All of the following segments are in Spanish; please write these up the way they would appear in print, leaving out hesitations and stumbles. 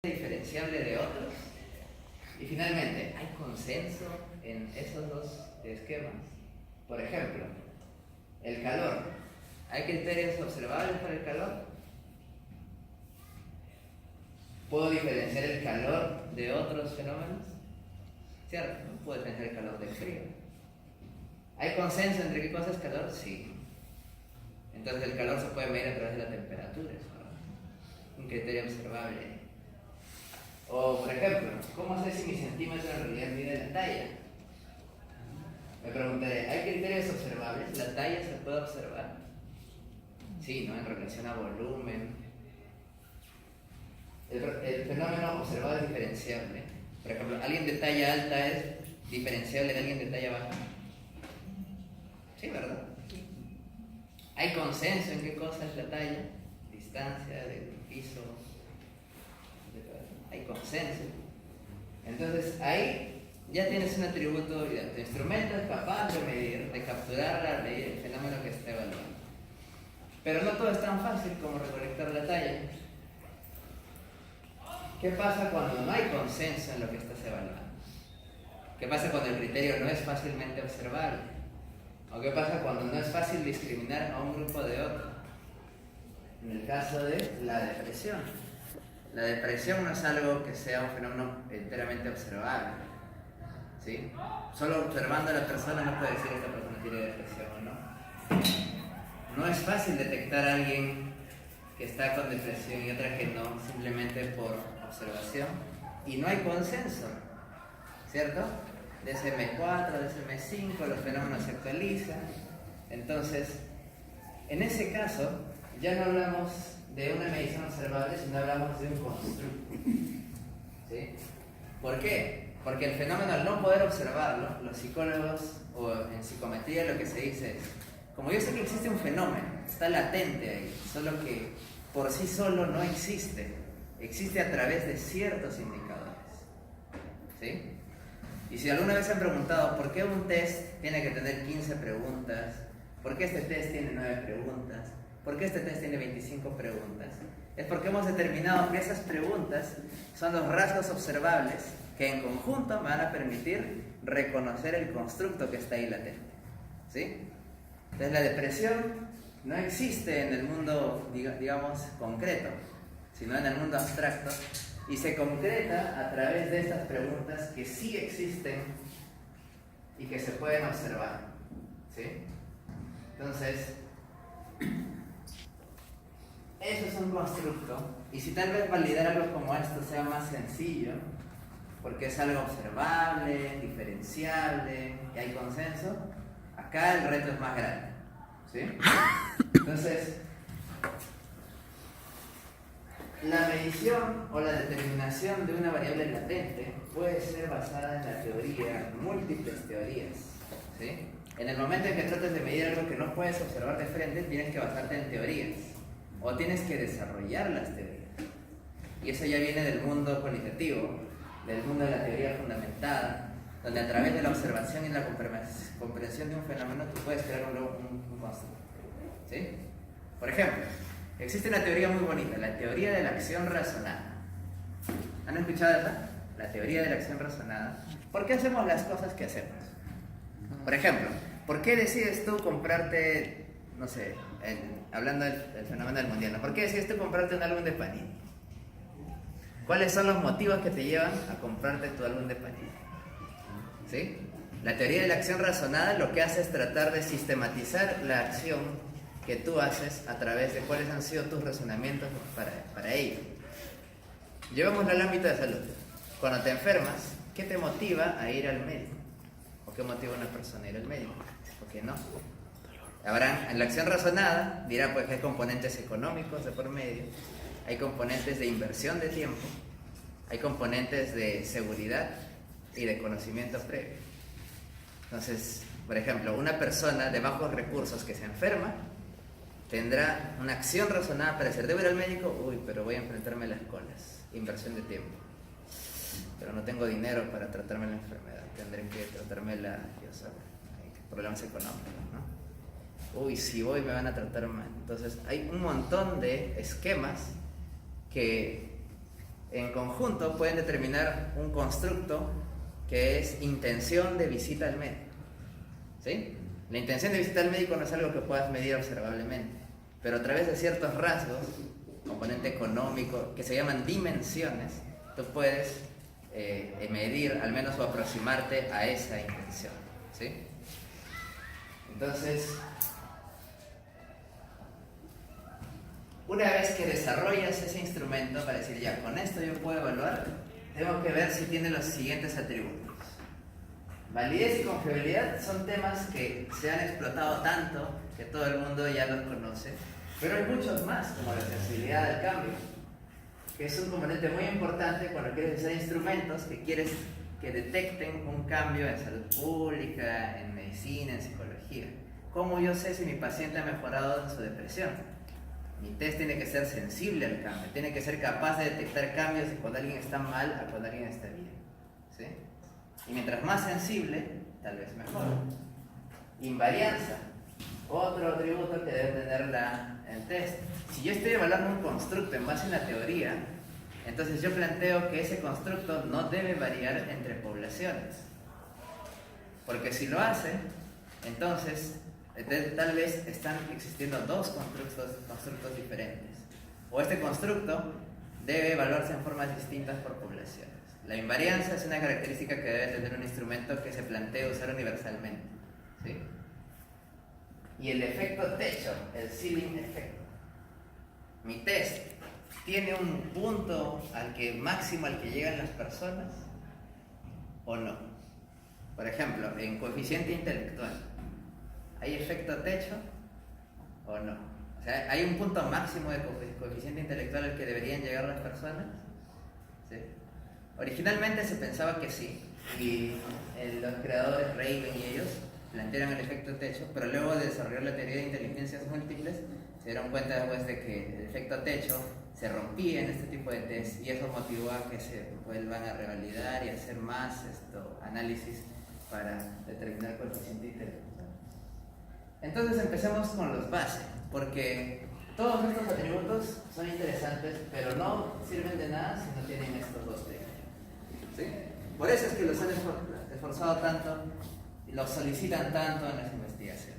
diferenciable de otros. Y finalmente, ¿hay consenso en esos dos esquemas? Por ejemplo, el calor. ¿Hay criterios observables para el calor? ¿Puedo diferenciar el calor de otros fenómenos? ¿Cierto? ¿No? Puedo diferenciar el calor del frío. ¿Hay consenso entre qué cosa es calor? Sí. Entonces el calor se puede medir a través de la temperatura, ¿no? Un criterio observable. O, por ejemplo, ¿cómo sé si mi centímetro en realidad mide la talla? Me preguntaré, ¿hay criterios observables? ¿La talla se puede observar? Sí, ¿no? En relación a volumen. El fenómeno observado es diferenciable. Por ejemplo, ¿alguien de talla alta es diferenciable de alguien de talla baja? Sí, ¿verdad? ¿Hay consenso en qué cosa es la talla? Distancia del piso. Hay consenso. Entonces ahí ya tienes un atributo, tu instrumento es capaz de medir, de capturar la ley, el fenómeno que está evaluando. Pero no todo es tan fácil como recolectar la talla. ¿Qué pasa cuando no hay consenso en lo que estás evaluando? ¿Qué pasa cuando el criterio no es fácilmente observable? ¿O qué pasa cuando no es fácil discriminar a un grupo de otro? En el caso de la depresión. La depresión no es algo que sea un fenómeno enteramente observable, ¿sí? Solo observando a la persona no puede decir que esta persona tiene depresión o no. No es fácil detectar a alguien que está con depresión y otra que no, simplemente por observación. Y no hay consenso, ¿cierto? DSM-4, DSM-5, los fenómenos se actualizan. Entonces, en ese caso, ya no hablamos de una medición observable, sino hablamos de un constructo. ¿Sí? ¿Por qué? Porque el fenómeno, al no poder observarlo, los psicólogos o en psicometría lo que se dice es, como yo sé que existe un fenómeno, está latente ahí, solo que por sí solo no existe, existe a través de ciertos indicadores. ¿Sí? Y si alguna vez se han preguntado por qué un test tiene que tener 15 preguntas, por qué este test tiene 9 preguntas, ¿por qué este test tiene 25 preguntas? Es porque hemos determinado que esas preguntas son los rasgos observables que en conjunto me van a permitir reconocer el constructo que está ahí latente. ¿Sí? Entonces la depresión no existe en el mundo, digamos, concreto, sino en el mundo abstracto, y se concreta a través de estas preguntas que sí existen y que se pueden observar. ¿Sí? Entonces, eso es un constructo, y si tal vez validar algo como esto sea más sencillo, porque es algo observable, diferenciable, y hay consenso, acá el reto es más grande. ¿Sí? Entonces, la medición o la determinación de una variable latente puede ser basada en la teoría, múltiples teorías. ¿Sí? En el momento en que trates de medir algo que no puedes observar de frente, tienes que basarte en teorías. O tienes que desarrollar las teorías. Y eso ya viene del mundo cualitativo, del mundo de la teoría fundamentada, donde a través de la observación y la comprensión de un fenómeno tú puedes crear un constructo. ¿Sí? Por ejemplo, existe una teoría muy bonita, la teoría de la acción razonada. ¿Han escuchado esta? La teoría de la acción razonada. ¿Por qué hacemos las cosas que hacemos? Por ejemplo, ¿por qué decides tú comprarte, no sé, hablando del fenómeno del mundial, ¿no? ¿Por qué decides tú comprarte un álbum de Panini? ¿Cuáles son los motivos que te llevan a comprarte tu álbum de Panini? ¿Sí? La teoría de la acción razonada lo que hace es tratar de sistematizar la acción que tú haces a través de cuáles han sido tus razonamientos para ello. Llevémoslo al ámbito de salud. Cuando te enfermas, ¿qué te motiva a ir al médico? ¿O qué motiva a una persona a ir al médico? ¿Por qué no? En la acción razonada dirá pues que hay componentes económicos de por medio, hay componentes de inversión de tiempo, hay componentes de seguridad y de conocimiento previo. Entonces, por ejemplo, una persona de bajos recursos que se enferma tendrá una acción razonada para decir, ¿debo ir al médico? Uy, pero voy a enfrentarme a las colas, inversión de tiempo. Pero no tengo dinero para tratarme la enfermedad, tendré que tratarme problemas económicos, ¿no? Uy, si voy me van a tratar mal. Entonces hay un montón de esquemas que en conjunto pueden determinar un constructo que es intención de visita al médico. ¿Sí? La intención de visita al médico no es algo que puedas medir observablemente, pero a través de ciertos rasgos, componente económico, que se llaman dimensiones, tú puedes medir, al menos o aproximarte a esa intención. ¿Sí? Entonces, una vez que desarrollas ese instrumento para decir, ya, con esto yo puedo evaluar, tengo que ver si tiene los siguientes atributos. Validez y confiabilidad son temas que se han explotado tanto que todo el mundo ya los conoce, pero hay muchos más, como la sensibilidad al cambio, que es un componente muy importante cuando quieres usar instrumentos que quieres que detecten un cambio en salud pública, en medicina, en psicología. ¿Cómo yo sé si mi paciente ha mejorado en su depresión? Mi test tiene que ser sensible al cambio, tiene que ser capaz de detectar cambios de cuando alguien está mal a cuando alguien está bien. ¿Sí? Y mientras más sensible, tal vez mejor. Invarianza, otro atributo que debe tener el test. Si yo estoy evaluando un constructo en base a una teoría, entonces yo planteo que ese constructo no debe variar entre poblaciones. Porque si lo hace, entonces tal vez están existiendo dos constructos diferentes. O este constructo debe evaluarse en formas distintas por poblaciones. La invarianza es una característica que debe tener un instrumento que se plantea usar universalmente. ¿Sí? Y el efecto techo, el ceiling effect. Mi test tiene un punto máximo al que llegan las personas o no. Por ejemplo, en coeficiente intelectual, ¿hay efecto techo o no? O sea, ¿hay un punto máximo de coeficiente intelectual al que deberían llegar las personas? ¿Sí? Originalmente se pensaba que sí, y los creadores, Raven y ellos, plantearon el efecto techo, pero luego de desarrollar la teoría de inteligencias múltiples, se dieron cuenta después de que el efecto techo se rompía en este tipo de test, y eso motivó a que se vuelvan a revalidar y hacer más análisis para determinar coeficiente intelectual. Entonces empecemos con los bases, porque todos estos atributos son interesantes, pero no sirven de nada si no tienen estos dos temas. ¿Sí? Por eso es que los han esforzado tanto y los solicitan tanto en las investigaciones.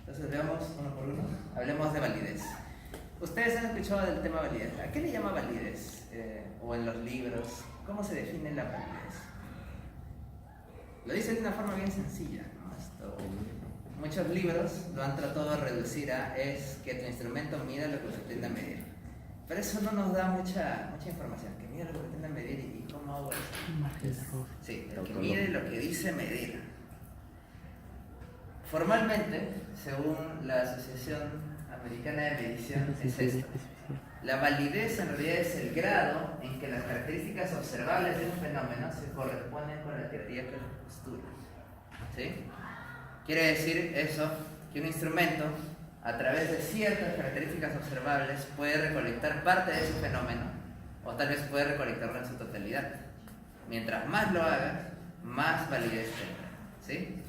Entonces veamos uno por uno. Hablemos de validez. Ustedes han escuchado del tema validez. ¿A qué le llama validez? O en los libros, ¿cómo se define la validez? Lo dice de una forma bien sencilla, ¿no? Muchos libros lo han tratado de reducir a es que tu instrumento mida lo que pretenda medir. Pero eso no nos da mucha información. Que mida lo que pretenda medir y cómo hago eso. Sí, el que mide lo que dice medir. Formalmente, según la Asociación Americana de Medición, es esto. La validez en realidad es el grado en que las características observables de un fenómeno se corresponden con la teoría que lo postula. ¿Sí? Quiere decir eso, que un instrumento, a través de ciertas características observables, puede recolectar parte de ese fenómeno, o tal vez puede recolectarlo en su totalidad. Mientras más lo hagas, más validez tendrá. ¿Sí?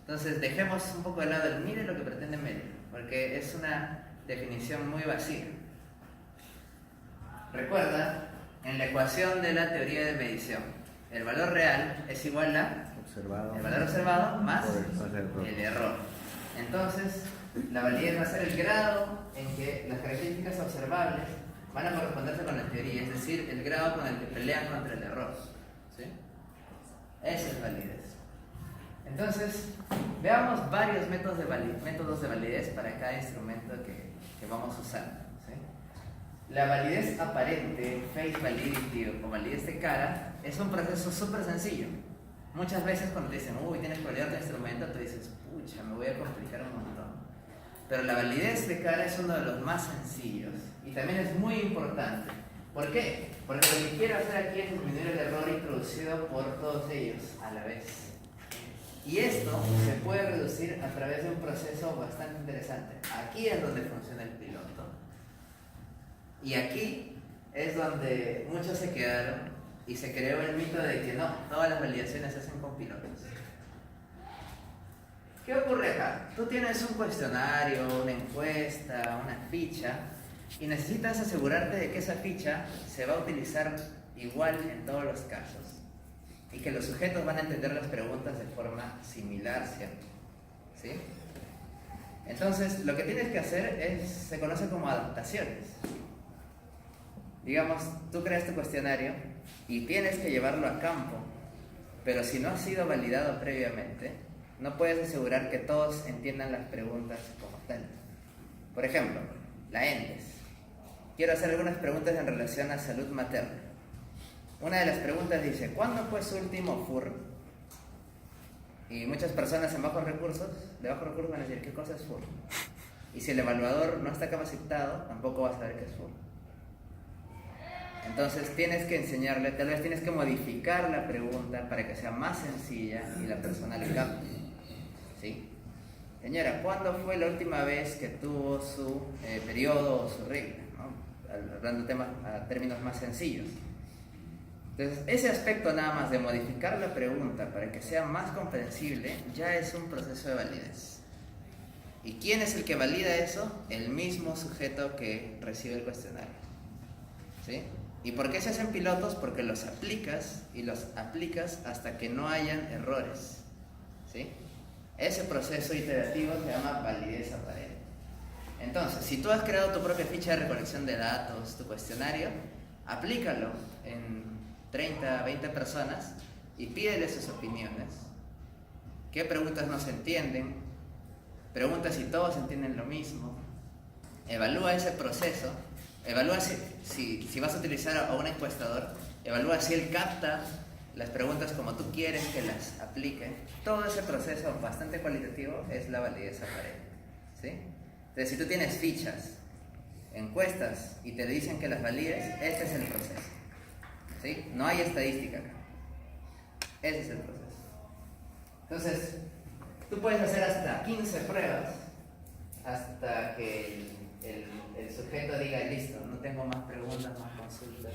Entonces, dejemos un poco de lado el mide lo que pretende medir, porque es una definición muy vacía. Recuerda, en la ecuación de la teoría de medición, el valor real es igual a el valor observado más el error. Entonces, la validez va a ser el grado en que las características observables van a corresponderse con la teoría, es decir, el grado con el que pelean contra el error. ¿Sí? Esa es validez. Entonces, veamos varios métodos de validez para cada instrumento que vamos usando. ¿Sí? La validez aparente, face validity o validez de cara, es un proceso súper sencillo. Muchas veces cuando te dicen, uy, tienes que validar tu instrumento, tú dices, pucha, me voy a complicar un montón. Pero la validez de cara es uno de los más sencillos y también es muy importante. ¿Por qué? Porque lo que quiero hacer aquí es disminuir el error introducido por todos ellos a la vez. Y esto se puede reducir a través de un proceso bastante interesante. Aquí es donde funciona el piloto. Y aquí es donde muchos se quedaron y se creó el mito de que no, todas las validaciones se hacen con pilotos. ¿Qué ocurre acá? Tú tienes un cuestionario, una encuesta, una ficha, Y necesitas asegurarte de que esa ficha se va a utilizar igual en todos los casos y que los sujetos van a entender las preguntas de forma similar siempre, ¿sí? Entonces, lo que tienes que hacer se conoce como adaptaciones. Digamos, tú creas tu cuestionario y tienes que llevarlo a campo, pero si no ha sido validado previamente, no puedes asegurar que todos entiendan las preguntas como tal. Por ejemplo, la ENDES. Quiero hacer algunas preguntas en relación a salud materna. Una de las preguntas dice, ¿cuándo fue su último FUR? Y muchas personas de bajos recursos van a decir, ¿qué cosa es FUR? Y si el evaluador no está capacitado, tampoco va a saber qué es FUR. Entonces tienes que enseñarle, tal vez tienes que modificar la pregunta para que sea más sencilla y la persona le capte, ¿sí? Señora, ¿cuándo fue la última vez que tuvo su periodo o su regla? ¿No? Hablando a términos más sencillos. Entonces, ese aspecto nada más de modificar la pregunta para que sea más comprensible ya es un proceso de validez. ¿Y quién es el que valida eso? El mismo sujeto que recibe el cuestionario, ¿sí? ¿Y por qué se hacen pilotos? Porque los aplicas y los aplicas hasta que no hayan errores, ¿sí? Ese proceso iterativo se llama validez aparente. Entonces, si tú has creado tu propia ficha de recolección de datos, tu cuestionario, aplícalo en 30, 20 personas y pídele sus opiniones. ¿Qué preguntas no se entienden? Pregunta si todos entienden lo mismo. Evalúa ese proceso. Evalúa si vas a utilizar a un encuestador, evalúa si él capta las preguntas como tú quieres que las aplique. Todo ese proceso bastante cualitativo es la validez aparente, ¿sí? Entonces, si tú tienes fichas, encuestas y te dicen que las valides, este es el proceso, ¿sí? No hay estadística acá. Ese es el proceso. Entonces, tú puedes hacer hasta 15 pruebas hasta que el sujeto diga, listo, no tengo más preguntas, más consultas.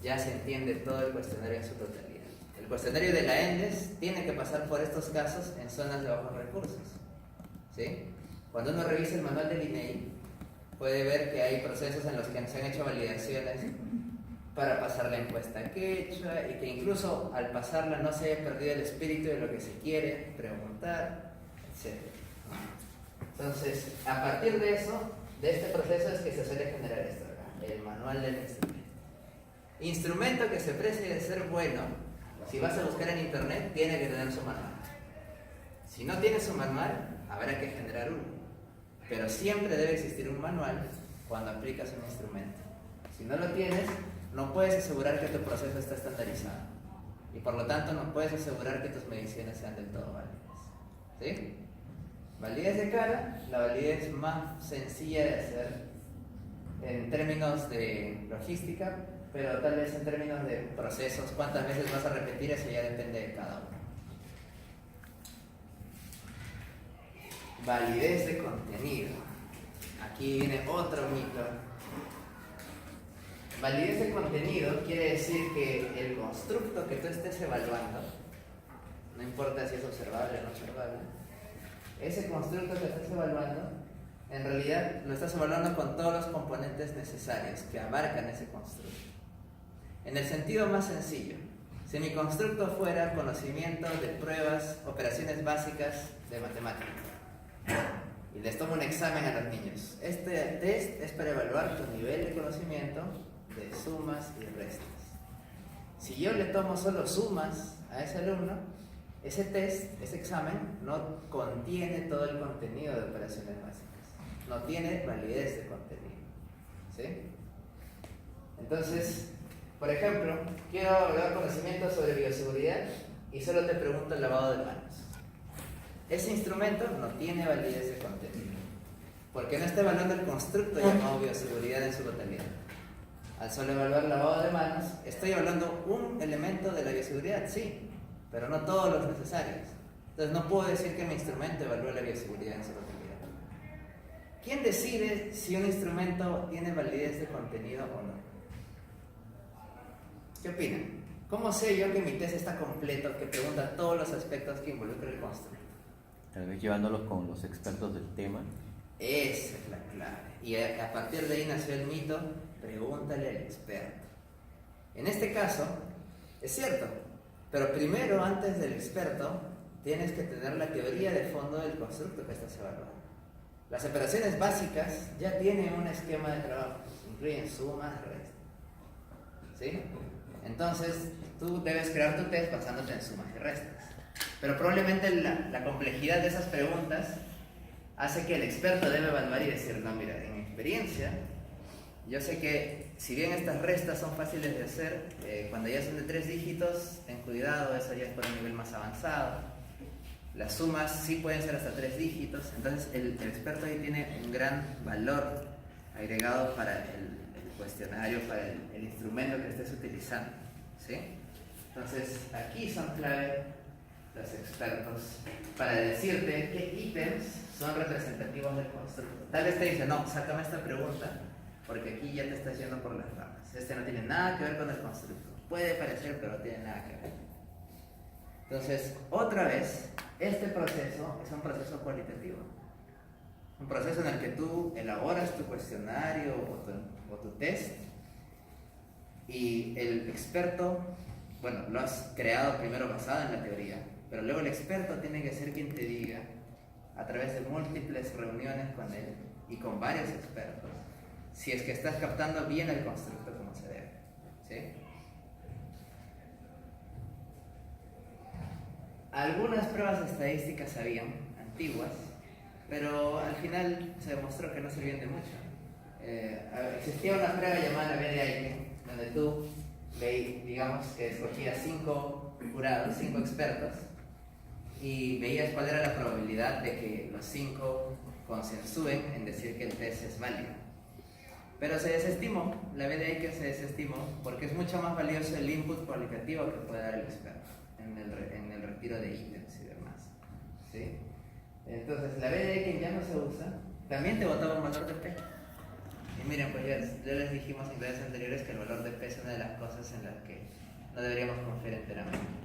Ya se entiende todo el cuestionario en su totalidad. El cuestionario de la ENDES tiene que pasar por estos casos en zonas de bajos recursos, ¿sí? Cuando uno revisa el manual del INEI, puede ver que hay procesos en los que se han hecho validaciones para pasar la encuesta quechua y que incluso al pasarla no se haya perdido el espíritu de lo que se quiere preguntar, etc. Entonces, a partir de eso, de este proceso es que se suele generar esto acá, el manual del instrumento. Instrumento que se precie de ser bueno, si vas a buscar en internet, tiene que tener su manual. Si no tiene su manual, habrá que generar uno. Pero siempre debe existir un manual cuando aplicas un instrumento. Si no lo tienes, no puedes asegurar que tu proceso está estandarizado. Y por lo tanto, no puedes asegurar que tus mediciones sean del todo válidas, ¿sí? Validez de cara, la validez más sencilla de hacer en términos de logística, pero tal vez en términos de procesos, cuántas veces vas a repetir, eso ya depende de cada uno. Validez de contenido. Aquí viene otro mito. Validez de contenido quiere decir que el constructo que tú estés evaluando, no importa si es observable o no observable, ese constructo que estás evaluando, en realidad lo estás evaluando con todos los componentes necesarios que abarcan ese constructo. En el sentido más sencillo, si mi constructo fuera conocimiento de pruebas, operaciones básicas de matemáticas, y les tomo un examen a los niños, este test es para evaluar tu nivel de conocimiento de sumas y restas. Si yo le tomo solo sumas a ese alumno, ese test, ese examen, no contiene todo el contenido de operaciones básicas, no tiene validez de contenido, ¿sí? Entonces, por ejemplo, quiero evaluar conocimiento sobre bioseguridad y solo te pregunto el lavado de manos. Ese instrumento no tiene validez de contenido, porque no está evaluando el constructo llamado bioseguridad en su totalidad. Al solo evaluar lavado de manos, estoy evaluando un elemento de la bioseguridad, sí, pero no todos los necesarios. Entonces no puedo decir que mi instrumento evalúa la bioseguridad en su totalidad. ¿Quién decide si un instrumento tiene validez de contenido o no? ¿Qué opinan? ¿Cómo sé yo que mi test está completo, que pregunta todos los aspectos que involucra el constructo? Tal vez llevándolos con los expertos del tema Esa es la clave. Y a partir de ahí nació el mito, pregúntale al experto. En este caso, es cierto, pero primero, antes del experto, tienes que tener la teoría de fondo del constructo que estás evaluando. Las operaciones básicas ya tienen un esquema de trabajo, incluyen sumas, restas. ¿Sí? Entonces, tú debes crear tu test basándote en sumas y restas. Pero probablemente la complejidad de esas preguntas hace que el experto debe evaluar y decir, no, mira, en mi experiencia, yo sé que si bien estas restas son fáciles de hacer, cuando ya son de 3 dígitos, ten cuidado, eso ya es por un nivel más avanzado. Las sumas sí pueden ser hasta 3 dígitos, entonces el experto ahí tiene un gran valor agregado para el cuestionario, para el instrumento que estés utilizando, ¿sí? Entonces aquí son clave los expertos para decirte qué ítems son representativos del constructo. Tal vez te dicen, no, sácame esta pregunta porque aquí ya te estás yendo por las ramas. Este no tiene nada que ver con el constructo. Puede parecer, pero no tiene nada que ver. Entonces, otra vez, este proceso es un proceso cualitativo. Un proceso en el que tú elaboras tu cuestionario o tu test y el experto, bueno, lo has creado primero basado en la teoría, pero luego el experto tiene que ser quien te diga, a través de múltiples reuniones con él y con varios expertos, si es que estás captando bien el constructo como se debe, ¿sí? Algunas pruebas estadísticas habían, antiguas, pero al final se demostró que no servían de mucho. Existía una prueba llamada la B de Aiken, donde tú, digamos que escogías 5 jurados, 5 expertos, y veías cuál era la probabilidad de que los 5 consensúen en decir que el test es válido. Pero se desestimó, la B de Aiken se desestimó, porque es mucho más valioso el input cualitativo que puede dar el experto en el retiro de ítems y demás, ¿sí? Entonces la B de Aiken ya no se usa, también te botaba un valor de P. Y miren, pues ya les dijimos en clases anteriores que el valor de P es una de las cosas en las que no deberíamos confiar enteramente.